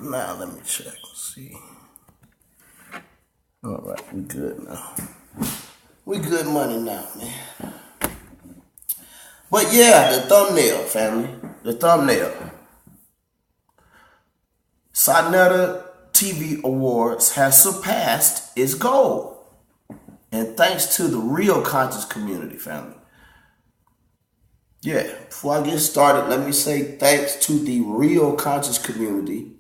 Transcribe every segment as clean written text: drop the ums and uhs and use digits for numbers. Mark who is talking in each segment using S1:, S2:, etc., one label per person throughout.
S1: Now let me check and see. All right, we good now. We good money now, man. But yeah, the thumbnail, family. The thumbnail. Sonetta TV Awards has surpassed its goal. And thanks to the Real Conscious community, family. Yeah, before I get started, let me say thanks to the Real Conscious community.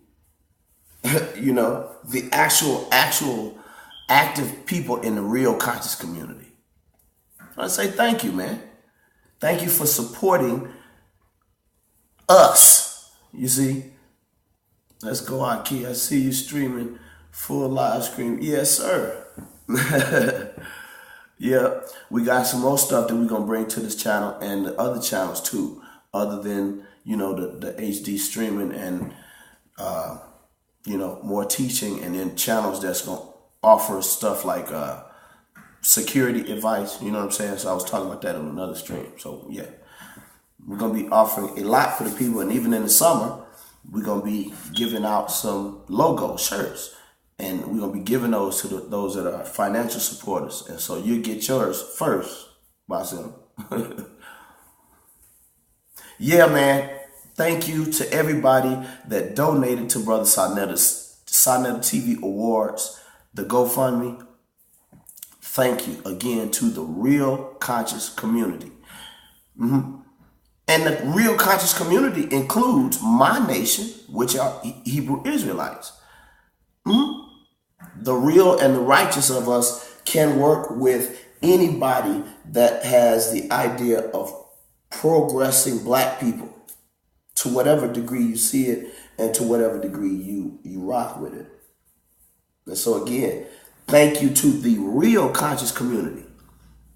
S1: You know, the actual active people in the Real Conscious community. I say thank you, man. Thank you for supporting us. You see? Let's go out, kid. I see you streaming full live stream. Yes, sir. Yeah, we got some more stuff that we're going to bring to this channel and the other channels too, other than, you know, the HD streaming and, you know, more teaching, and then channels that's going to offer stuff like security advice. You know what I'm saying? So I was talking about that on another stream. So, yeah, we're going to be offering a lot for the people. And even in the summer, we're going to be giving out some logo shirts. And we're going to be giving those to those that are financial supporters. And so you get yours first, Basim. Yeah, man. Thank you to everybody that donated to Brother Sonetta TV Awards, the GoFundMe. Thank you again to the Real Conscious community. And the Real Conscious community includes my nation, which are Hebrew Israelites. The real and the righteous of us can work with anybody that has the idea of progressing black people to whatever degree you see it and to whatever degree you rock with it. And so again, thank you to the Real Conscious community,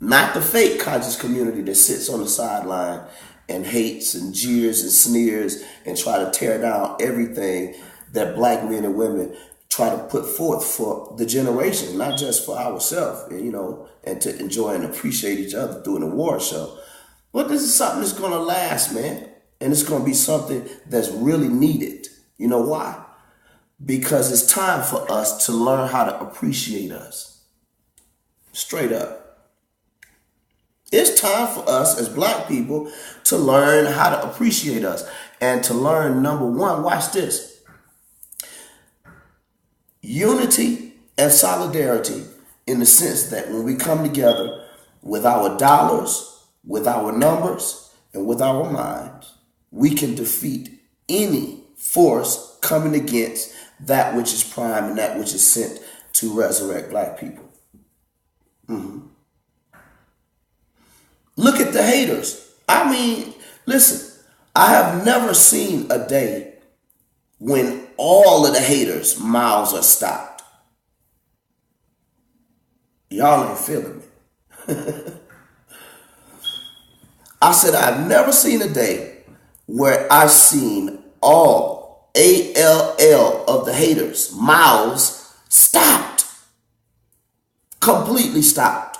S1: not the fake conscious community that sits on the sideline and hates and jeers and sneers and try to tear down everything that black men and women try to put forth for the generation, not just for ourselves, you know, and to enjoy and appreciate each other through an award show. But this is something that's going to last, man. And it's going to be something that's really needed. You know why? Because it's time for us to learn how to appreciate us. Straight up. It's time for us as black people to learn how to appreciate us. And to learn, number one, watch this. Unity and solidarity, in the sense that when we come together with our dollars, with our numbers, and with our minds, we can defeat any force coming against that which is prime and that which is sent to resurrect black people. Look at the haters. I mean, listen, I have never seen a day when all of the haters' mouths are stopped. Y'all ain't feeling me. I said I've never seen a day where I've seen all ALL of the haters' mouths stopped. Completely stopped.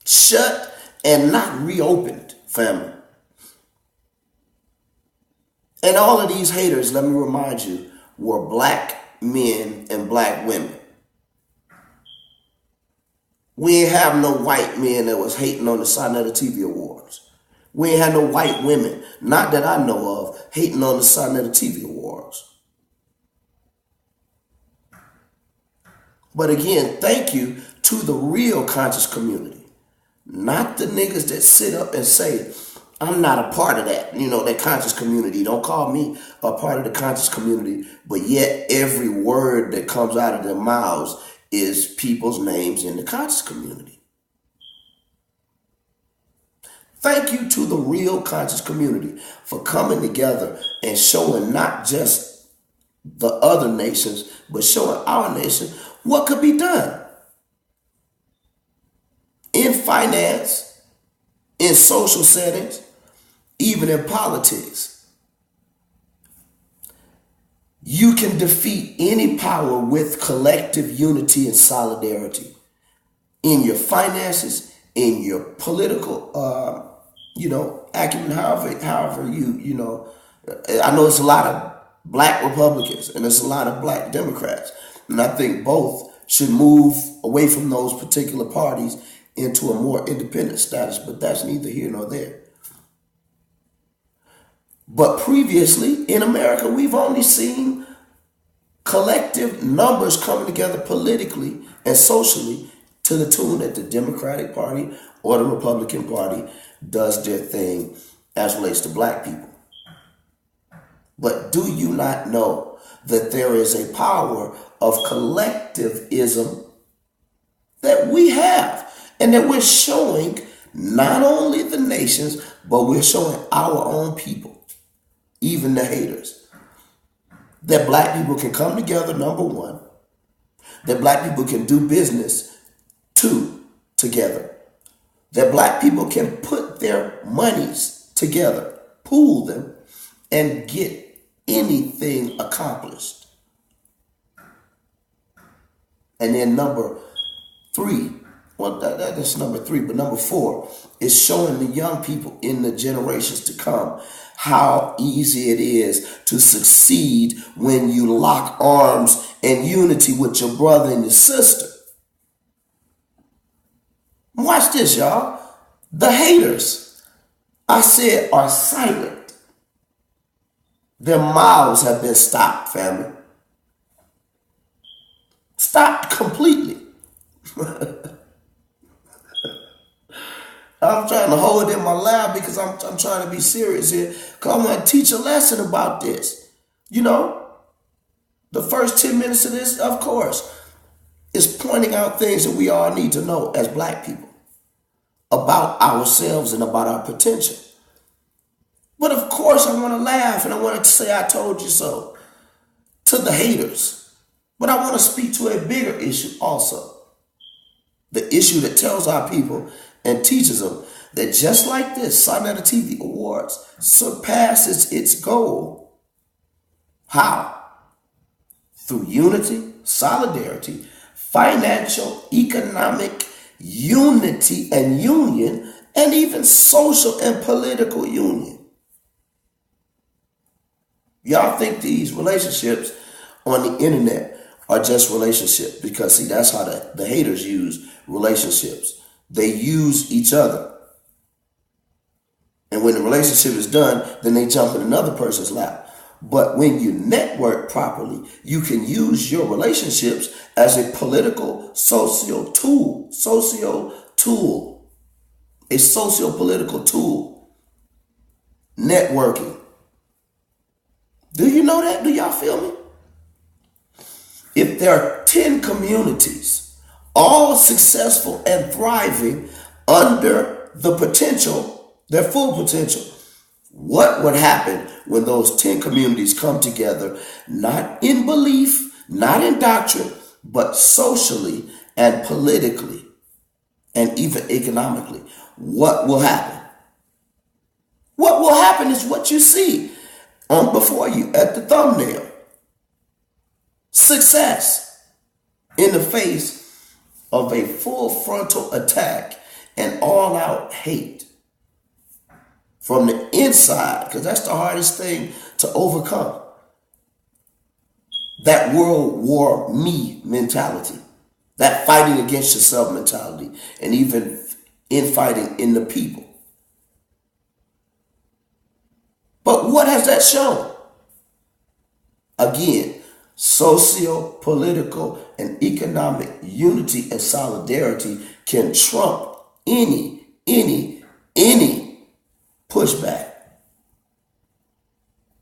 S1: Shut and not reopened, family. And all of these haters, let me remind you, were black men and black women. We ain't have no white men that was hating on the Sonetta TV Awards. We ain't had no white women, not that I know of, hating on the Sonetta TV Awards. But again, thank you to the Real Conscious community. Not the niggas that sit up and say, I'm not a part of that, you know, that conscious community. Don't call me a part of the conscious community, but yet every word that comes out of their mouths is people's names in the conscious community. Thank you to the Real Conscious community for coming together and showing not just the other nations, but showing our nation what could be done in finance, in social settings, even in politics. You can defeat any power with collective unity and solidarity in your finances, in your political, acumen, however you know. I know it's a lot of black Republicans and there's a lot of black Democrats. And I think both should move away from those particular parties into a more independent status, but that's neither here nor there. But previously in America, we've only seen collective numbers coming together politically and socially to the tune that the Democratic Party or the Republican Party does their thing as relates to black people. But do you not know that there is a power of collectivism that we have and that we're showing not only the nations, but we're showing our own people, even the haters, that black people can come together, number one, that black people can do business, two, together, that black people can put their monies together, pool them, and get anything accomplished. And then number three, well, that's number three, but number four is showing the young people in the generations to come how easy it is to succeed when you lock arms and unity with your brother and your sister. Watch this, y'all. The haters, I said, are silent. Their mouths have been stopped, family. Stopped completely. I'm trying to hold it in my lap because I'm trying to be serious here. Because I want to teach a lesson about this. You know, the first 10 minutes of this, of course, is pointing out things that we all need to know as black people about ourselves and about our potential. But of course, I want to laugh and I want to say, I told you so to the haters. But I want to speak to a bigger issue also. The issue that tells our people and teaches them that just like this, Sonetta TV Awards surpasses its goal. How? Through unity, solidarity, financial, economic unity and union, and even social and political union. Y'all think these relationships on the internet are just relationships because, see, that's how the haters use relationships. They use each other. And when the relationship is done, then they jump in another person's lap. But when you network properly, you can use your relationships as a political socio tool, a socio-political tool. Networking. Do you know that? Do y'all feel me? If there are 10 communities, all successful and thriving under the potential, their full potential, what would happen when those 10 communities come together, not in belief, not in doctrine, but socially and politically and even economically? What will happen? What will happen is what you see on before you at the thumbnail. Success in the face of a full frontal attack and all-out hate from the inside, because that's the hardest thing to overcome. That World War Me mentality, that fighting against yourself mentality, and even infighting in the people. But what has that shown? Again, socio-political and economic unity and solidarity can trump any pushback.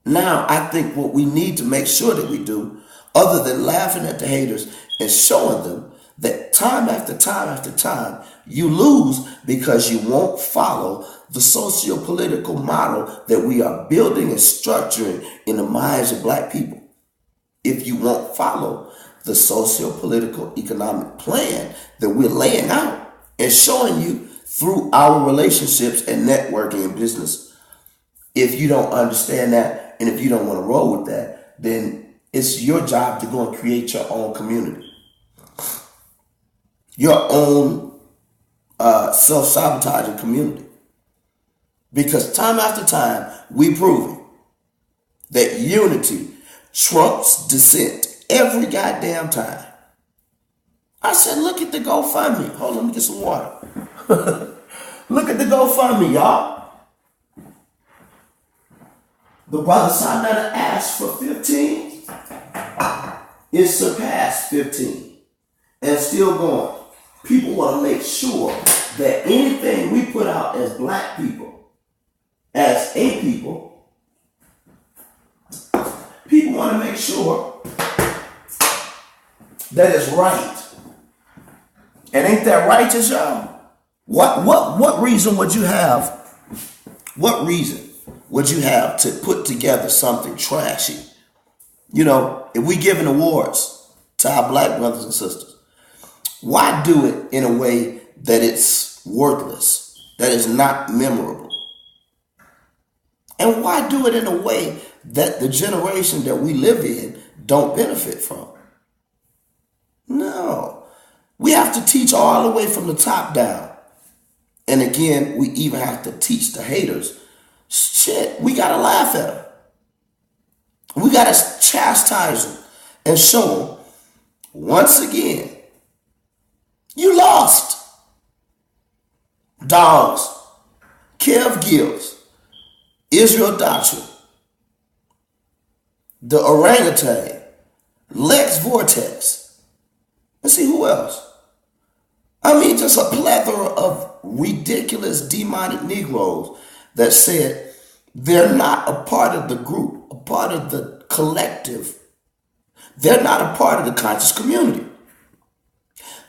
S1: Now, I think what we need to make sure that we do, other than laughing at the haters and showing them that time after time after time, you lose because you won't follow the socio-political model that we are building and structuring in the minds of black people. If you won't follow the socio-political economic plan that we're laying out and showing you through our relationships and networking and business, if you don't understand that and if you don't want to roll with that, then it's your job to go and create your own community, your own self-sabotaging community. Because time after time, we prove that unity Trump's dissent every goddamn time. I said, look at the GoFundMe. Hold on, let me get some water. Look at the GoFundMe, y'all. The brother Sarnetta asked for 15. It surpassed 15 and still going. People want to make sure that anything we put out as black people, as a people, people want to make sure that it's right. And ain't that righteous, y'all? What reason would you have? What reason would you have to put together something trashy? You know, if we giving awards to our black brothers and sisters, why do it in a way that it's worthless, that is not memorable? And why do it in a way that the generation that we live in don't benefit from? No. We have to teach all the way from the top down. And again, we even have to teach the haters. Shit, we got to laugh at them. We got to chastise them and show them, once again, you lost. Dogs, Kev Gills, Israel Doctrine, the orangutan, Lex Vortex. Let's see who else. I mean, just a plethora of ridiculous demonic Negroes that said they're not a part of the group, a part of the collective. They're not a part of the conscious community.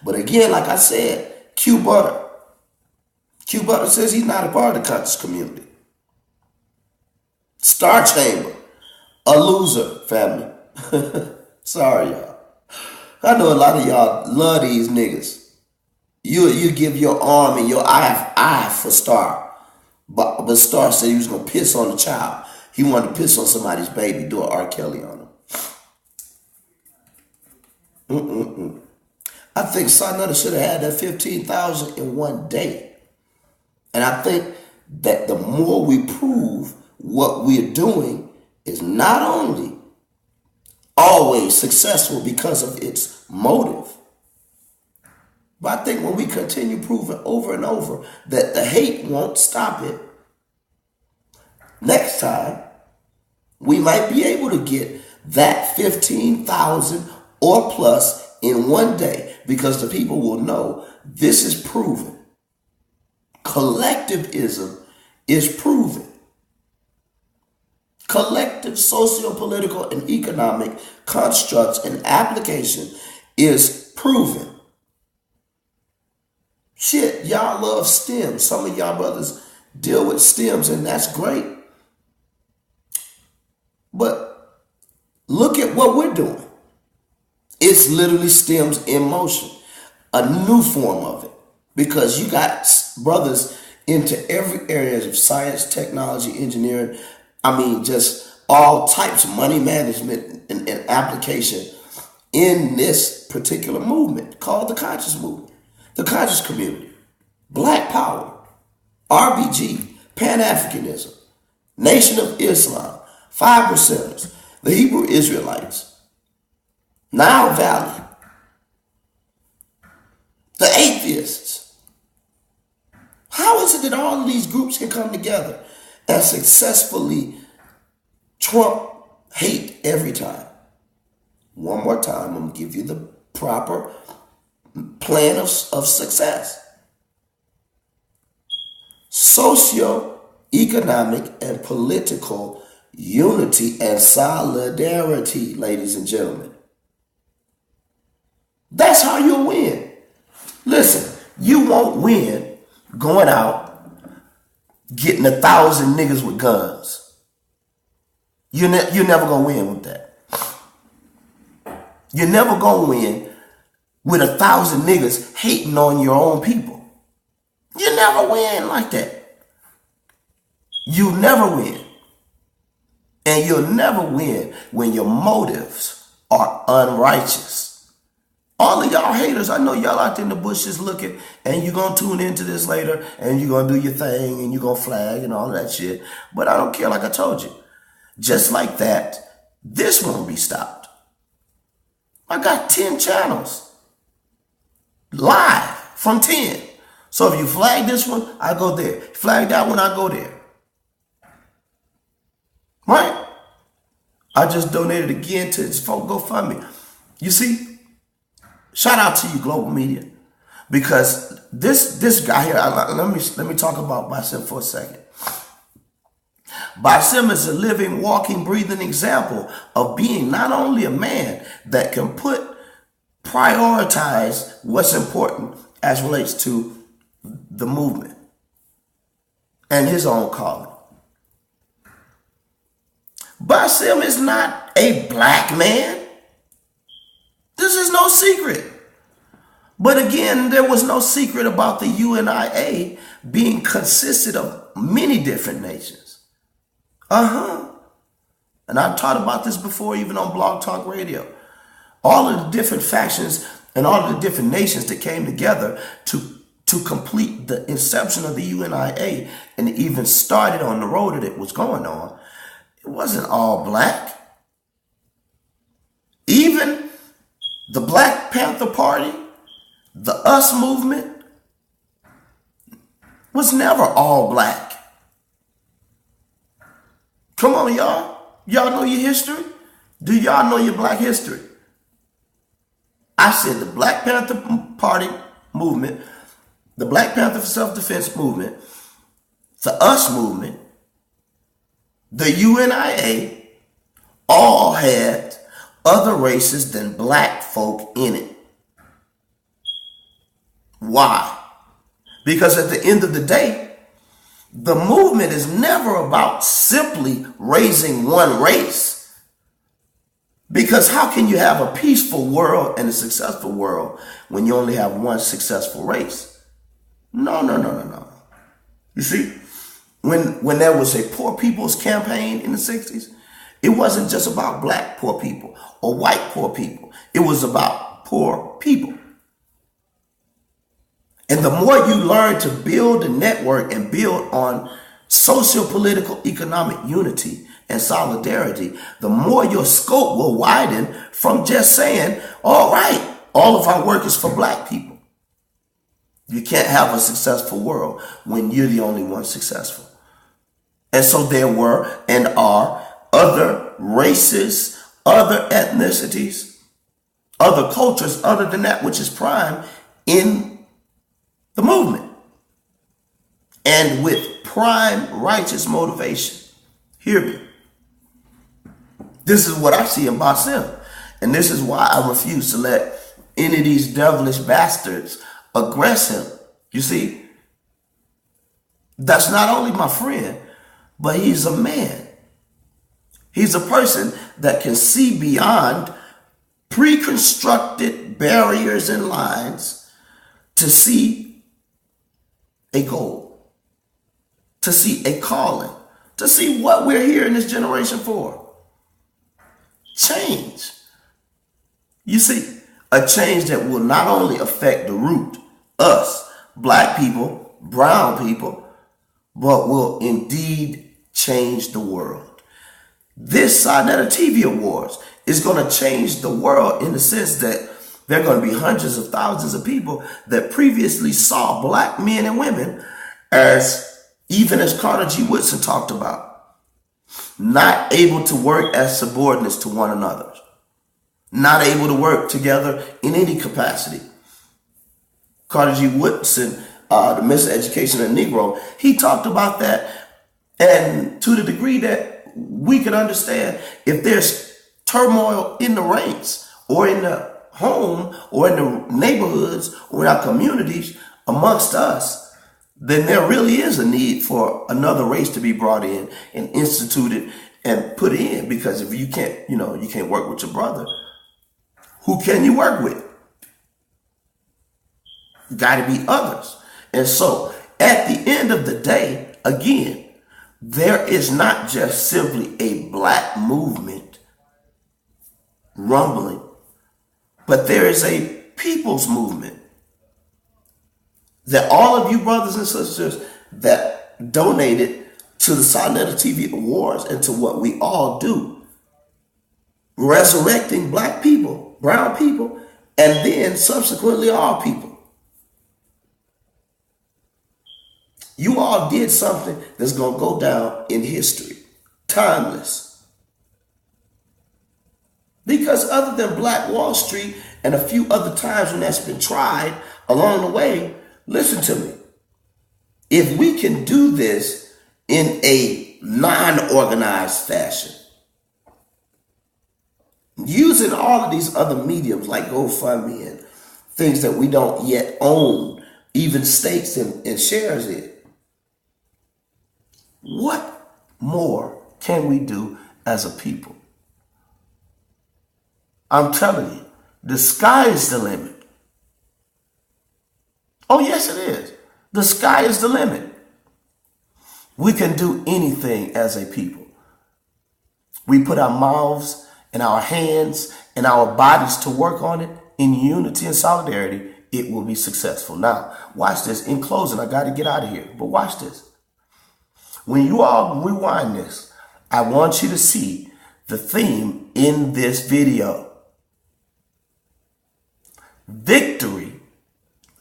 S1: But again, like I said, Q Butter says he's not a part of the conscious community. Star Chamber, a loser, family. Sorry, y'all. I know a lot of y'all love these niggas. You give your arm and your eye for Star. But Star said he was going to piss on the child. He wanted to piss on somebody's baby, do an R. Kelly on him. I think Sarnetta should have had that 15,000 in one day. And I think that the more we prove what we're doing is not only always successful because of its motive, but I think when we continue proving over and over that the hate won't stop it, next time we might be able to get that 15,000 or plus in one day, because the people will know this is proven. Collectivism is proven. Collective socio-political and economic constructs and application is proven. Shit, y'all love STEM. Some of y'all brothers deal with STEMs, and that's great. But look at what we're doing. It's literally STEMs in motion, a new form of it, because you got brothers into every area of science, technology, engineering. I mean, just all types of money management and application in this particular movement called the conscious movement, the conscious community, Black Power, RBG, Pan-Africanism, Nation of Islam, 5%ers, the Hebrew Israelites, Nile Valley, the atheists. How is it that all of these groups can come together and successfully trump hate every time? One more time, I'm going to give you the proper plan of success. Socio-economic and political unity and solidarity, ladies and gentlemen. That's how you'll win. Listen, you won't win going out getting 1,000 niggas with guns. You're never going to win with that. You're never going to win with 1,000 niggas hating on your own people. You never win like that. You never win. And you'll never win when your motives are unrighteous. All of y'all haters, I know y'all out there in the bushes looking, and you're going to tune into this later, and you're going to do your thing, and you're going to flag and all that shit. But I don't care, like I told you. Just like that, this won't be be stopped. I got 10 channels live from 10. So if you flag this one, I go there. Flag that one, I go there. Right? I just donated again to this folk GoFundMe. You see, shout out to you, Global Media, because this guy here. Let me talk about Basim for a second. Basim is a living, walking, breathing example of being not only a man that can prioritize what's important as relates to the movement and his own calling. Basim is not a black man. This is no secret. But again, there was no secret about the UNIA being consisted of many different nations. And I've talked about this before, even on Blog Talk Radio. All of the different factions and all of the different nations that came together to complete the inception of the UNIA and even started on the road that it was going on, it wasn't all black. Even the Black Panther Party, the US movement, was never all black. Come on, y'all. Y'all know your history? Do y'all know your black history? I said the Black Panther Party movement, the Black Panther for Self-Defense movement, the US movement, the UNIA, all had other races than black folk in it. Why? Because at the end of the day, the movement is never about simply raising one race. Because how can you have a peaceful world and a successful world when you only have one successful race? No. You see, when there was a poor people's campaign in the 60s, it wasn't just about black poor people or white poor people. It was about poor people. And the more you learn to build a network and build on socio-political economic unity and solidarity, the more your scope will widen from just saying, all right, all of our work is for black people. You can't have a successful world when you're the only one successful. And so there were and are other races, other ethnicities, other cultures other than that which is prime in the movement, and with prime righteous motivation. Hear me. This is what I see in Basim, and this is why I refuse to let any of these devilish bastards aggress him. You see, that's not only my friend, but he's a man. He's a person that can see beyond pre-constructed barriers and lines to see a goal, to see a calling, to see what we're here in this generation for. Change. You see, a change that will not only affect the root, us, black people, brown people, but will indeed change the world. This Sinetta TV Awards is going to change the world in the sense that there are going to be hundreds of thousands of people that previously saw black men and women as, even as Carter G. Woodson talked about, not able to work as subordinates to one another, not able to work together in any capacity. Carter G. Woodson, the Minister of Education and Negro, he talked about that, and to the degree that we can understand, if there's turmoil in the ranks or in the home or in the neighborhoods or in our communities amongst us, then there really is a need for another race to be brought in and instituted and put in. Because if you can't, you can't work with your brother, who can you work with? Got to be others. And so at the end of the day, again, there is not just simply a black movement rumbling, but there is a people's movement that all of you brothers and sisters that donated to the Sinetta TV Awards and to what we all do, resurrecting black people, brown people, and then subsequently all people. You all did something that's going to go down in history, timeless. Because other than Black Wall Street and a few other times when that's been tried along the way, listen to me. If we can do this in a non-organized fashion, using all of these other mediums like GoFundMe and things that we don't yet own, even stakes and shares in, what more can we do as a people? I'm telling you, the sky is the limit. Oh, yes, it is. The sky is the limit. We can do anything as a people. We put our mouths and our hands and our bodies to work on it in unity and solidarity, it will be successful. Now, watch this. In closing, I got to get out of here, but watch this. When you all rewind this, I want you to see the theme in this video. Victory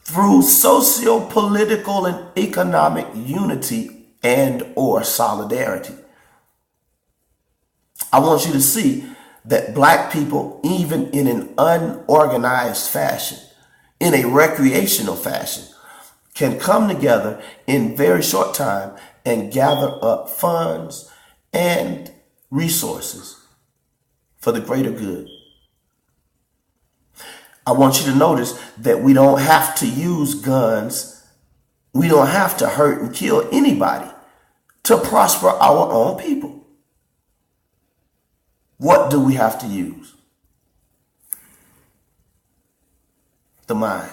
S1: through socio-political and economic unity and or solidarity. I want you to see that black people, even in an unorganized fashion, in a recreational fashion, can come together in very short time and gather up funds and resources for the greater good. I want you to notice that we don't have to use guns. We don't have to hurt and kill anybody to prosper our own people. What do we have to use? The mind.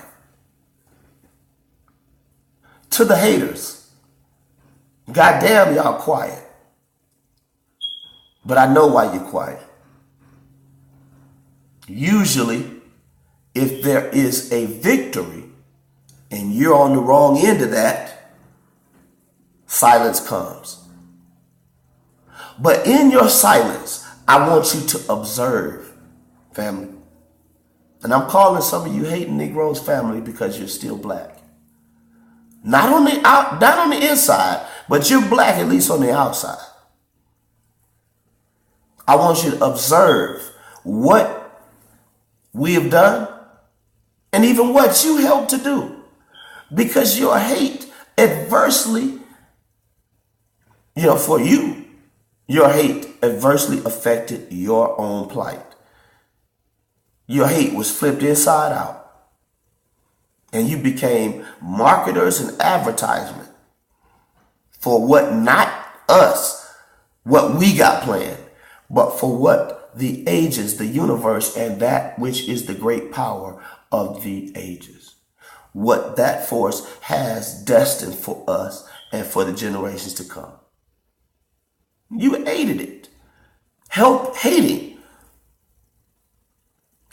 S1: To the haters, goddamn, y'all quiet. But I know why you're quiet. Usually, if there is a victory and you're on the wrong end of that, silence comes. But in your silence, I want you to observe, family. And I'm calling some of you hating Negroes family because you're still black. Not on the inside, but you're black at least on the outside. I want you to observe what we have done and even what you helped to do. Because your hate adversely, for you, your hate adversely affected your own plight. Your hate was flipped inside out. And you became marketers and advertisement for what not us, what we got planned, but for what the ages, the universe, and that which is the great power of the ages. What that force has destined for us and for the generations to come. You aided it. Help hating.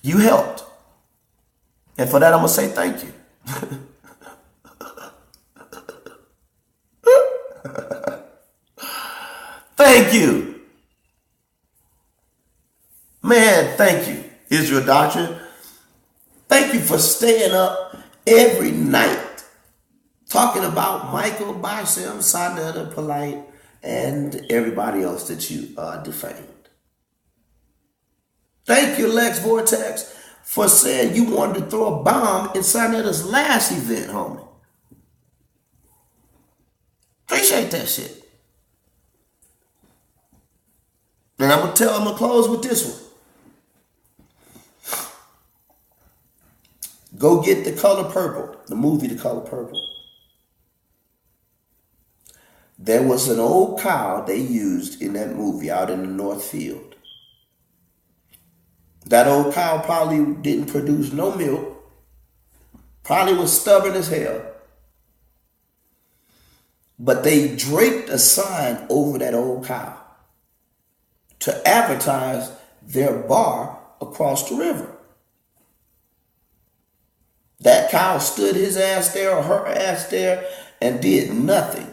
S1: You helped. And for that, I'm going to say thank you. Thank you. Man, thank you, Israel Doctrine. Thank you for staying up every night talking about Michael, Basham, Sonetta, Polite, and everybody else that you defamed. Thank you, Lex Vortex, for saying you wanted to throw a bomb in Sonetta's last event, homie. Appreciate that shit. And I'm going to close with this one. Go get The Color Purple, the movie The Color Purple. There was an old cow they used in that movie out in the North Field. That old cow probably didn't produce no milk, probably was stubborn as hell. But they draped a sign over that old cow to advertise their bar across the river. That cow stood his ass there or her ass there and did nothing.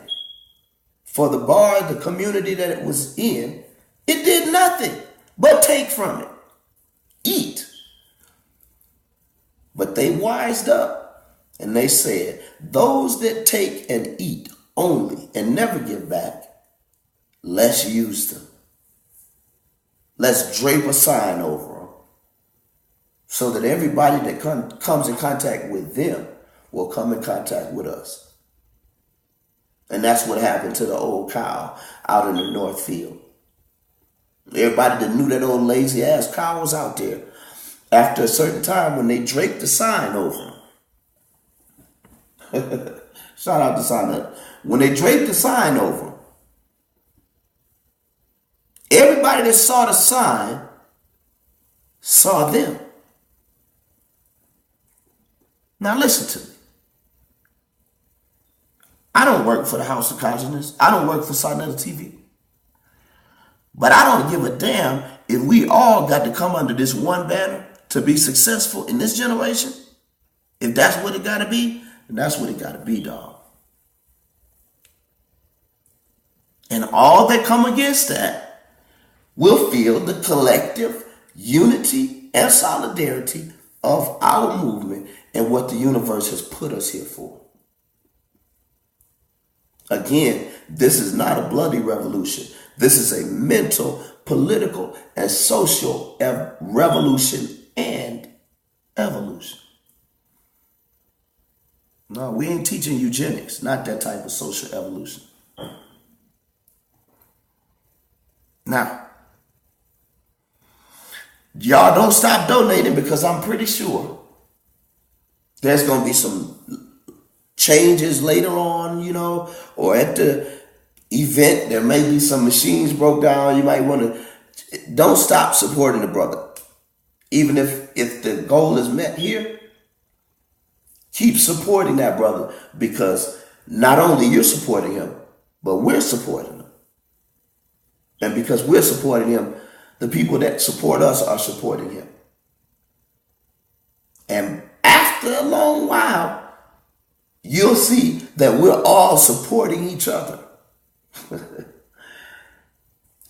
S1: For the bar, the community that it was in, it did nothing but take from it. But they wised up and they said, those that take and eat only and never give back, let's use them. Let's drape a sign over them so that everybody that comes in contact with them will come in contact with us. And that's what happened to the old cow out in the North Field. Everybody that knew that old lazy ass cow was out there. After a certain time, when they draped the sign over him. Shout out to Sign. When they draped the sign over him, everybody that saw the sign saw them. Now listen to me. I don't work for the House of Consciousness. I don't work for Sarnetta TV. But I don't give a damn if we all got to come under this one banner to be successful in this generation. If that's what it got to be, then that's what it got to be, dog. And all that come against that will feel the collective unity and solidarity of our movement and what the universe has put us here for. Again, this is not a bloody revolution. This is a mental, political, and social revolution and evolution. No, we ain't teaching eugenics, not that type of social evolution. Now, y'all don't stop donating because I'm pretty sure there's going to be some changes later on, or at the event, there may be some machines broke down. You might want to, don't stop supporting the brother. Even if the goal is met here, keep supporting that brother, because not only you're supporting him, but we're supporting him. And because we're supporting him, the people that support us are supporting him. And after a long while, you'll see that we're all supporting each other.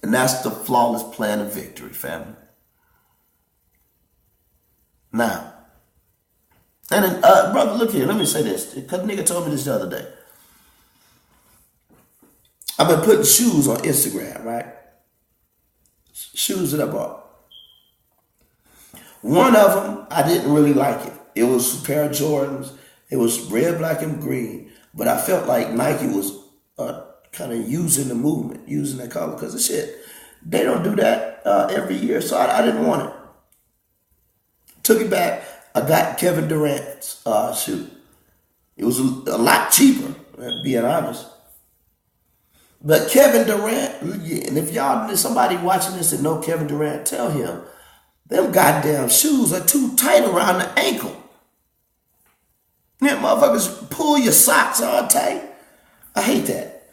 S1: And that's the flawless plan of victory, family. Now, and then, brother, look here, let me say this, because nigga told me this the other day. I've been putting shoes on Instagram, right? Shoes that I bought. One of them, I didn't really like it. It was a pair of Jordans. It was red, black, and green. But I felt like Nike was kind of using the movement, using that color, because of shit. They don't do that every year, so I didn't want it. Took it back. I got Kevin Durant's shoe. It was a lot cheaper, being honest. But Kevin Durant, and if y'all, somebody watching this that know Kevin Durant, tell him, them goddamn shoes are too tight around the ankle. Them motherfuckers pull your socks all tight. I hate that.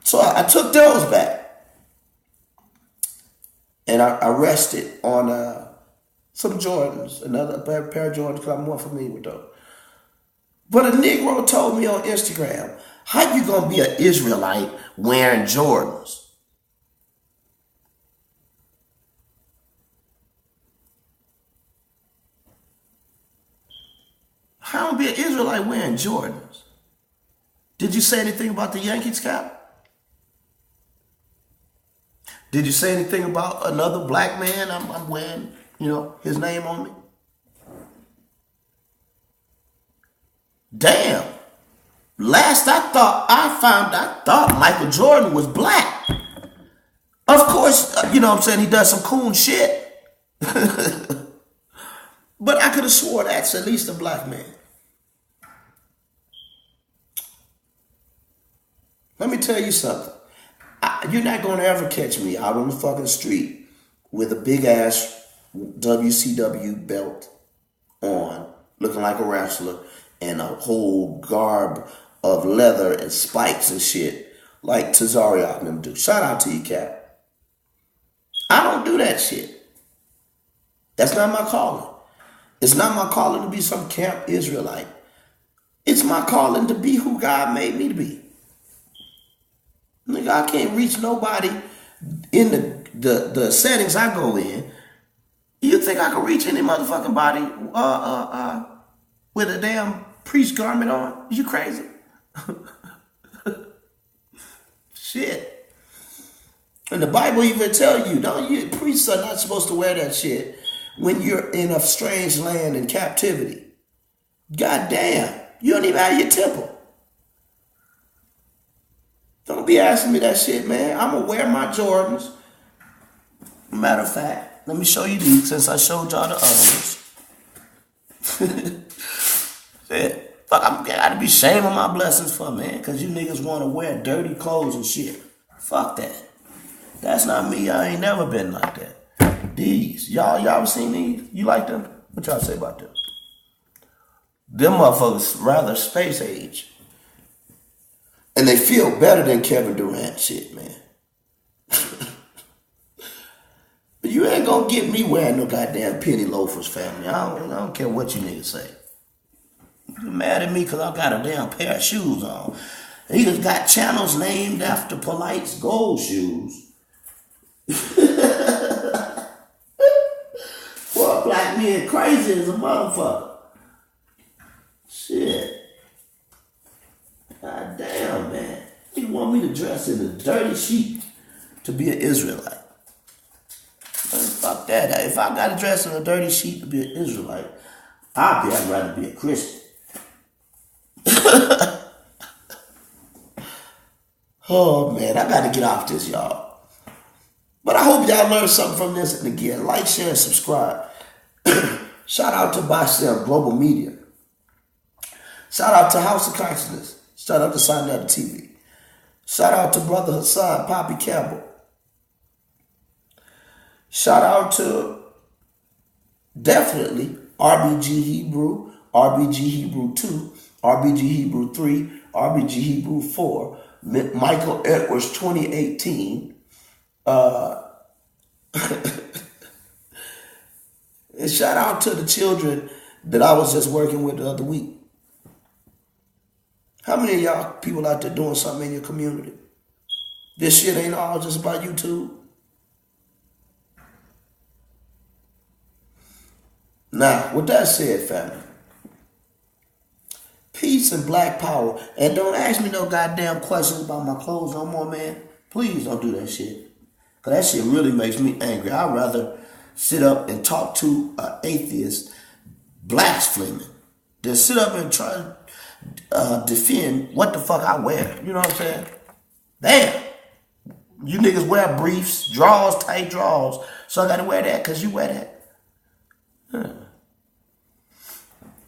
S1: So I took those back. And I rested on some Jordans, another pair of Jordans, because I'm more familiar with those. But a Negro told me on Instagram, how you gonna be an Israelite wearing Jordans? How be an Israelite wearing Jordans? Did you say anything about the Yankees cap? Did you say anything about another black man I'm wearing, his name on me? Damn. Last I thought Michael Jordan was black. Of course, he does some cool shit. But I could have swore that's at least a black man. Let me tell you something. You're not going to ever catch me out on the fucking street with a big ass WCW belt on, looking like a wrestler, and a whole garb of leather and spikes and shit like Tazariak and them do. Shout out to you, Cap. I don't do that shit. That's not my calling. It's not my calling to be some camp Israelite. It's my calling to be who God made me to be. Nigga, I can't reach nobody in the settings I go in. You think I could reach any motherfucking body with a damn priest garment on? You crazy? Shit. And the Bible even tell you, priests are not supposed to wear that shit when you're in a strange land in captivity. God damn. You don't even have your temple. Don't be asking me that shit, man. I'm going to wear my Jordans. Matter of fact, let me show you these since I showed y'all the other ones. Shit. Fuck, I gotta be shaming my blessings for, man, because you niggas want to wear dirty clothes and shit. Fuck that. That's not me. I ain't never been like that. These. Y'all ever seen these? You like them? What y'all say about them? Them motherfuckers rather space age. And they feel better than Kevin Durant shit, man. But you ain't gonna get me wearing no goddamn penny loafers, family. I don't care what you niggas say. You mad at me because I got a damn pair of shoes on. He just got channels named after Polite's gold shoes. Boy, black men crazy as a motherfucker. Shit. God damn, man. You want me to dress in a dirty sheet to be an Israelite? Man, fuck that. If I got to dress in a dirty sheet to be an Israelite, I'd rather be a Christian. Oh, man. I got to get off this, y'all. But I hope y'all learned something from this. And again, like, share, and subscribe. Shout out to Bashem Global Media. Shout out to House of Consciousness. Shout out to Sign Out TV. Shout out to Brother Hassan, Poppy Campbell. Shout out to definitely RBG Hebrew, RBG Hebrew 2, RBG Hebrew 3, RBG Hebrew 4, Michael Edwards 2018. And shout out to the children that I was just working with the other week. How many of y'all people out there doing something in your community? This shit ain't all just about YouTube. Now, with that said, family, peace and black power. And don't ask me no goddamn questions about my clothes no more, man. Please don't do that shit. Because that shit really makes me angry. I'd rather sit up and talk to an atheist blaspheming than sit up and try to defend what the fuck I wear. You know what I'm saying? Damn. You niggas wear briefs, drawers, tight drawers. So I got to wear that because you wear that.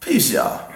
S1: Peace, y'all.